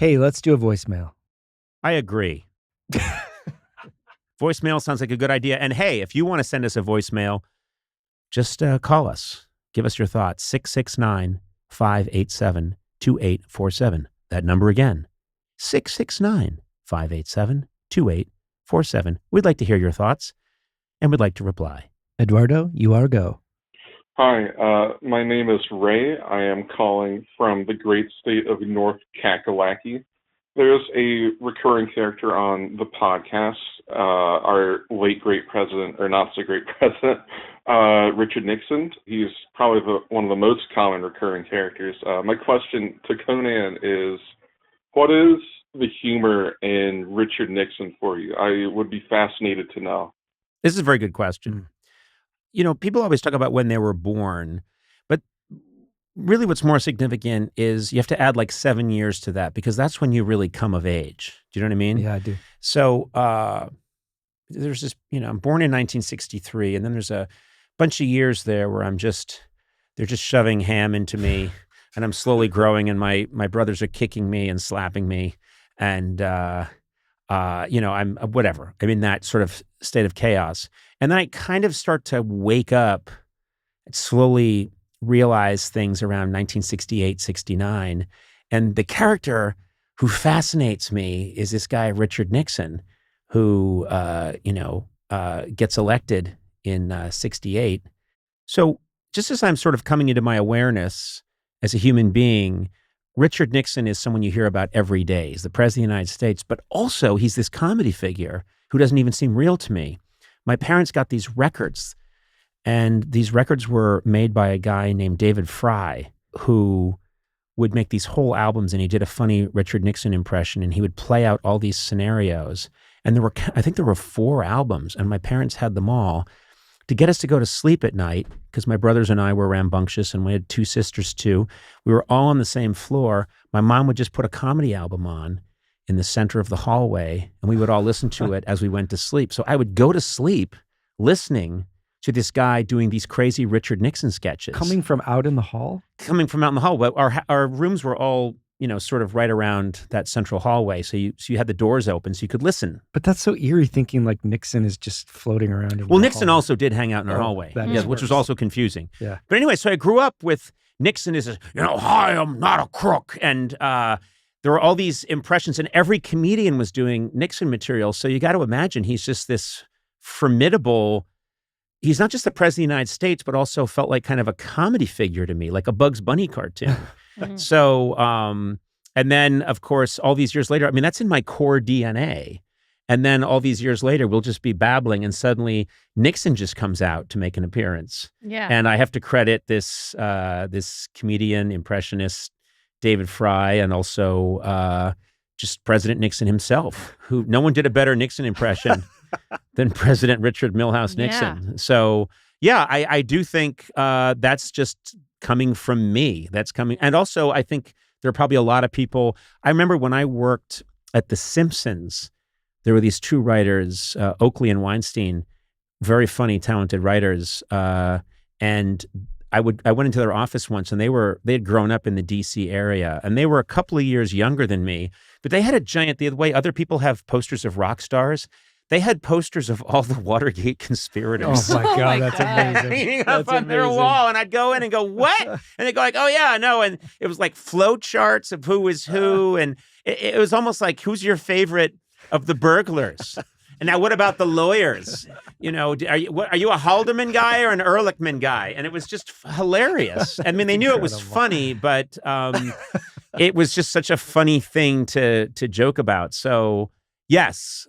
Hey, let's do a voicemail. I agree. Voicemail sounds like a good idea. And hey, if you want to send us a voicemail, just call us. Give us your thoughts. 669-587-2847. That number again, 669-587-2847. We'd like to hear your thoughts, and we'd like to reply. Eduardo, you are go. Hi, my name is Ray. I am calling from the great state of North Kakalaki. There's a recurring character on the podcast, our late great president, or not so great president, Richard Nixon. He's probably one of the most common recurring characters. My question to Conan is, what is the humor in Richard Nixon for you? I would be fascinated to know. This is a very good question. You know, people always talk about when they were born, but really what's more significant is you have to add like 7 years to that, because that's when you really come of age. Do you know what I mean? Yeah, I do. So there's this, I'm born in 1963, and then there's a bunch of years there where they're just shoving ham into me, and I'm slowly growing, and my brothers are kicking me and slapping me, and I'm whatever. I'm in that sort of state of chaos. And then I kind of start to wake up and slowly realize things around 1968, 69. And the character who fascinates me is this guy, Richard Nixon, who, gets elected in 68. So just as I'm sort of coming into my awareness as a human being, Richard Nixon is someone you hear about every day. He's the president of the United States, but also he's this comedy figure who doesn't even seem real to me. My parents got these records, and these records were made by a guy named David Fry, who would make these whole albums, and he did a funny Richard Nixon impression, and he would play out all these scenarios. And I think there were 4 albums, and my parents had them all to get us to go to sleep at night, because my brothers and I were rambunctious, and we had 2 sisters too. We were all on the same floor. My mom would just put a comedy album on in the center of the hallway, and we would all listen to it as we went to sleep. So I would go to sleep listening to this guy doing these crazy Richard Nixon sketches. Coming from out in the hall? Coming from out in the hall. But our rooms were all, sort of right around that central hallway. So you had the doors open so you could listen. But that's so eerie, thinking like Nixon is just floating around. Well, Nixon also did hang out in our hallway, which was also confusing. Yeah. But anyway, so I grew up with Nixon as hi, I'm not a crook. And there were all these impressions, and every comedian was doing Nixon material. So you got to imagine he's just this formidable. He's not just the president of the United States, but also felt like kind of a comedy figure to me, like a Bugs Bunny cartoon. So, and then of course, all these years later, that's in my core DNA. And then all these years later, we'll just be babbling, and suddenly Nixon just comes out to make an appearance. Yeah. And I have to credit this comedian, impressionist, David Fry, and also just President Nixon himself, who no one did a better Nixon impression than President Richard Milhouse Nixon. Yeah. So yeah, I do think that's just coming from me. That's coming. And also I think there are probably a lot of people. I remember when I worked at The Simpsons, there were these 2 writers, Oakley and Weinstein, very funny, talented writers. And I went into their office once, and they had grown up in the DC area, and they were a couple of years younger than me, but they had a giant, the way other people have posters of rock stars, they had posters of all the Watergate conspirators. Oh my God, that's amazing. Hanging up on their wall, and I'd go in and go, what? And they'd go like, oh yeah, no. And it was like flow charts of who was who, and it was almost like, who's your favorite of the burglars? And now what about the lawyers? Are you a Haldeman guy or an Ehrlichman guy? And it was just hilarious. They knew it was funny, but it was just such a funny thing to joke about. So yes,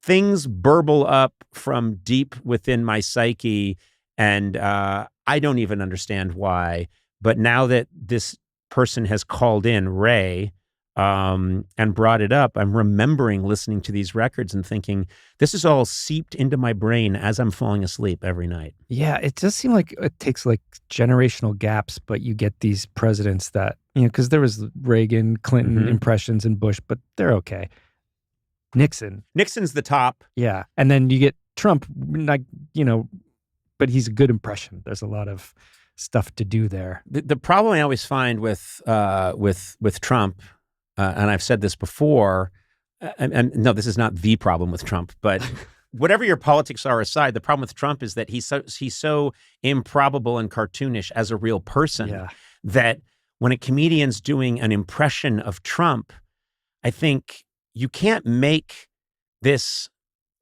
things burble up from deep within my psyche, and I don't even understand why. But now that this person has called in, Ray, and brought it up, I'm remembering listening to these records and thinking, this is all seeped into my brain as I'm falling asleep every night. Yeah, it does seem like it takes like generational gaps, but you get these presidents that, because there was Reagan, Clinton impressions, and Bush, but they're okay. Nixon's the top. Yeah. And then you get Trump, like, but he's a good impression. There's a lot of stuff to do there. The problem I always find with Trump, and I've said this before, and no, this is not the problem with Trump, but whatever your politics are aside, the problem with Trump is that he's so improbable and cartoonish as a real person that when a comedian's doing an impression of Trump, I think you can't make this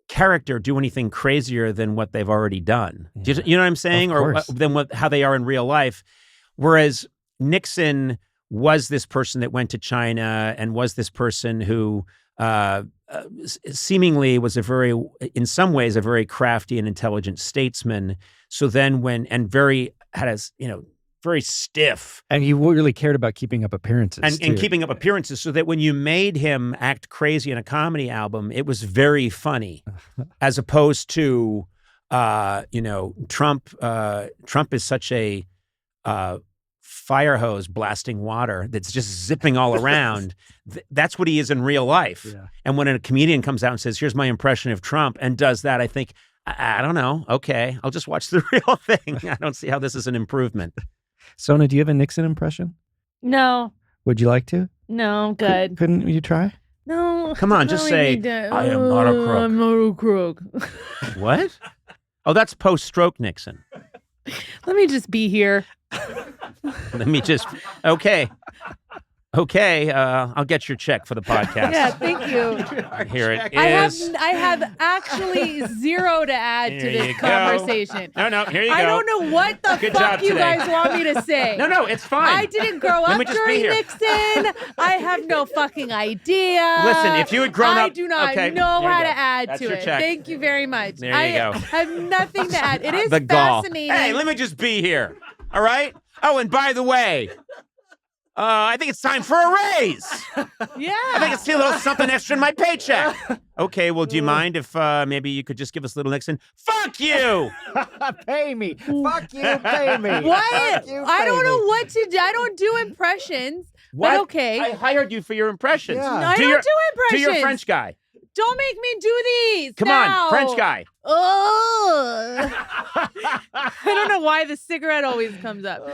character do anything crazier than what they've already done. Yeah. You know what I'm saying? Or than how they are in real life. Whereas Nixon was this person that went to China and was this person who seemingly was in some ways, a very crafty and intelligent statesman. So then very stiff. And he really cared about keeping up appearances. And keeping up appearances, so that when you made him act crazy in a comedy album, it was very funny, as opposed to, Trump is such a fire hose blasting water that's just zipping all around. That's what he is in real life. Yeah. And when a comedian comes out and says, here's my impression of Trump, and does that, I think, I don't know. Okay, I'll just watch the real thing. I don't see how this is an improvement. Sona, do you have a Nixon impression? No. Would you like to? No, good. Couldn't you try? No. Come on, just say, I am not a crook. I'm not a crook. What? Oh, that's post-stroke Nixon. Let me just be here. Okay, I'll get your check for the podcast. Yeah, thank you. Here it is. I have actually zero to add to this conversation. No, here you go. I don't know what the fuck you guys want me to say. No, it's fine. I didn't grow up during Nixon. I have no fucking idea. Listen, if you had grown up... I do not know how to add That's to your it. check. Thank you very much. There you go. I have nothing to add. It is the gall. fascinating. Hey, let me just be here. All right? Oh, and by the way... I think it's time for a raise. Yeah. I think it's a little something extra in my paycheck. Okay, well, do you mind if maybe you could just give us a little Nixon? Fuck you! Pay me. Fuck you, pay me. What? I don't know what to do. I don't do impressions. What? But okay. I hired you for your impressions. Yeah. No, I don't do impressions. Do your French guy. Don't make me do these. Come now. on, French guy. Oh. I don't know why the cigarette always comes up.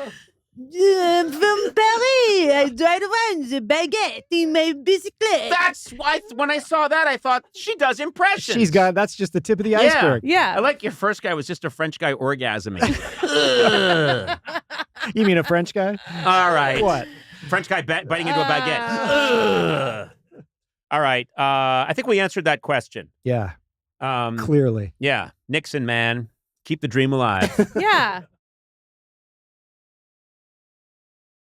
From Paris, I drive around the baguette in my bicyclette. That's why when I saw that, I thought she does impressions. That's just the tip of the iceberg. Yeah. I like your first guy was just a French guy orgasming. You mean a French guy? All right. What? French guy biting into a baguette. All right. I think we answered that question. Yeah. Clearly. Yeah. Nixon, man. Keep the dream alive. Yeah.